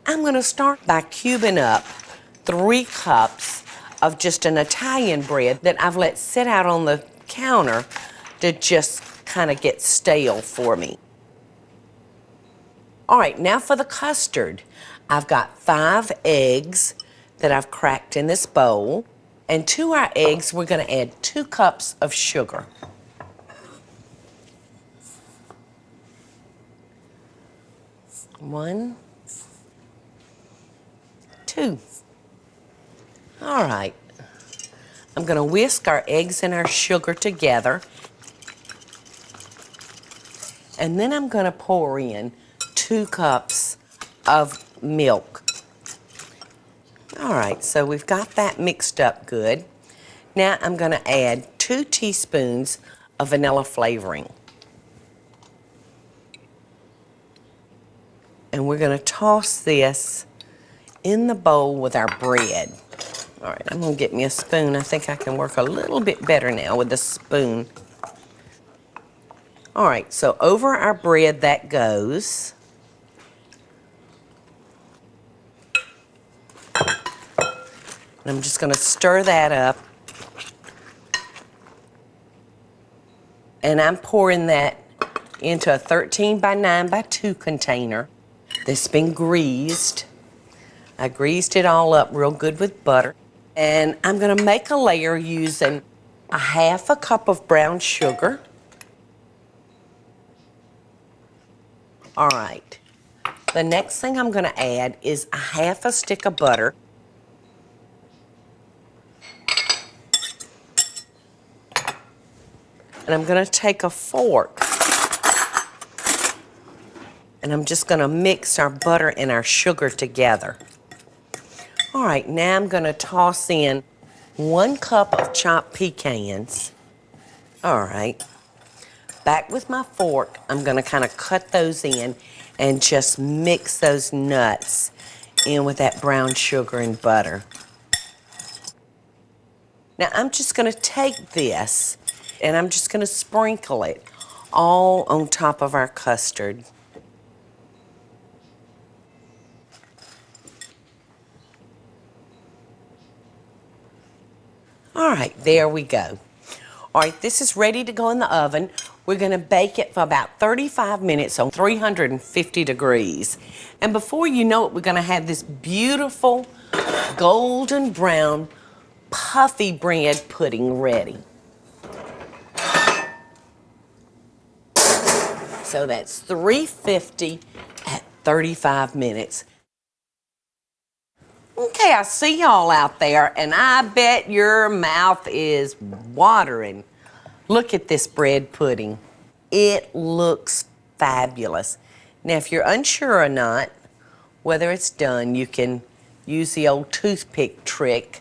I'm gonna start by cubing up 3 cups of just an Italian bread that I've let sit out on the counter to just kind of get stale for me. All right, now for the custard. I've got 5 eggs that I've cracked in this bowl. And to our eggs, we're gonna add 2 cups of sugar. One, 2. All right. I'm gonna whisk our eggs and our sugar together. And then I'm gonna pour in 2 cups of milk. All right, so we've got that mixed up good. Now I'm gonna add 2 teaspoons of vanilla flavoring. And we're gonna toss this in the bowl with our bread. All right, I'm gonna get me a spoon. I think I can work a little bit better now with the spoon. All right, so over our bread that goes. And I'm just gonna stir that up. And I'm pouring that into a 13 by 9 by 2 container that's been greased. I greased it all up real good with butter. And I'm gonna make a layer using a 1/2 cup of brown sugar. All right. The next thing I'm gonna add is a 1/2 stick of butter. And I'm gonna take a fork and I'm just gonna mix our butter and our sugar together. All right, now I'm gonna toss in 1 cup of chopped pecans. All right, back with my fork, I'm gonna kind of cut those in and just mix those nuts in with that brown sugar and butter. Now I'm just gonna take this and I'm just gonna sprinkle it all on top of our custard. All right, there we go. All right, this is ready to go in the oven. We're gonna bake it for about 35 minutes on 350 degrees. And before you know it, we're gonna have this beautiful golden brown puffy bread pudding ready. So that's 350 at 35 minutes. Okay, I see y'all out there, and I bet your mouth is watering. Look at this bread pudding. It looks fabulous. Now, if you're unsure or not whether it's done, you can use the old toothpick trick,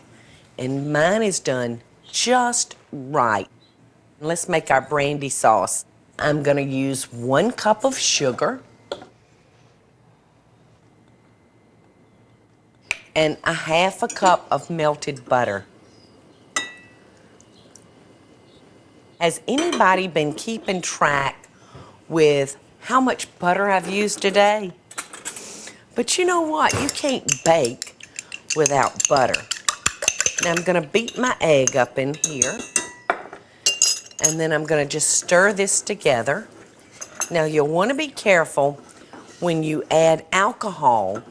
and mine is done just right. Let's make our brandy sauce. I'm gonna use 1 cup of sugar and a 1/2 cup of melted butter. Has anybody been keeping track with how much butter I've used today? But you know what? You can't bake without butter. Now I'm gonna beat my egg up in here. And then I'm gonna just stir this together. Now you'll wanna be careful when you add alcohol.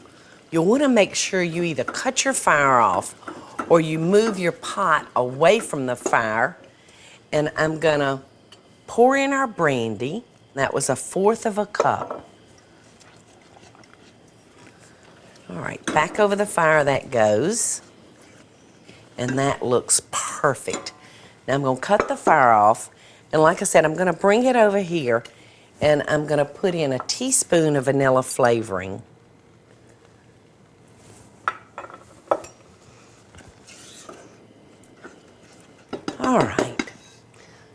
You'll wanna make sure you either cut your fire off or you move your pot away from the fire. And I'm gonna pour in our brandy. That was 1/4 cup. All right, back over the fire that goes. And that looks perfect. Now I'm gonna cut the fire off. And like I said, I'm gonna bring it over here and I'm gonna put in a teaspoon of vanilla flavoring. All right,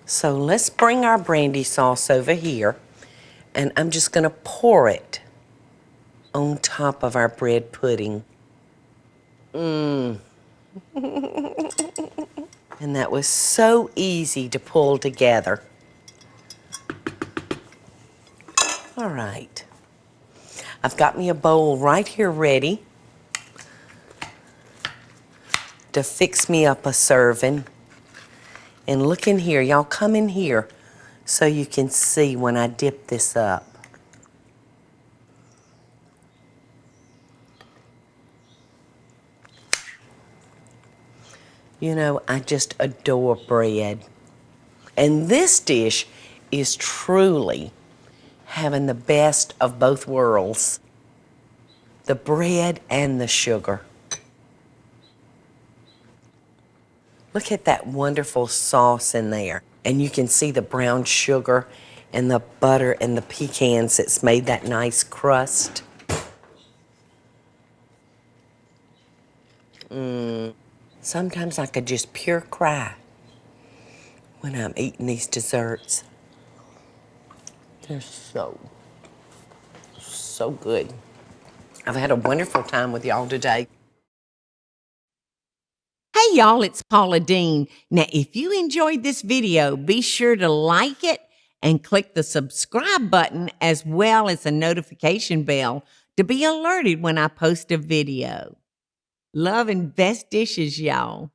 so let's bring our brandy sauce over here and I'm just gonna pour it on top of our bread pudding. And that was so easy to pull together. All right. I've got me a bowl right here ready to fix me up a serving. And look in here, y'all come in here so you can see when I dip this up. You know, I just adore bread. And this dish is truly having the best of both worlds. The bread and the sugar. Look at that wonderful sauce in there. And you can see the brown sugar and the butter and the pecans that's made that nice crust. Sometimes I could just pure cry when I'm eating these desserts. They're so good. I've had a wonderful time with y'all today. Hey y'all, it's Paula Deen. Now, if you enjoyed this video, be sure to like it and click the subscribe button as well as the notification bell to be alerted when I post a video. Love and best dishes, y'all.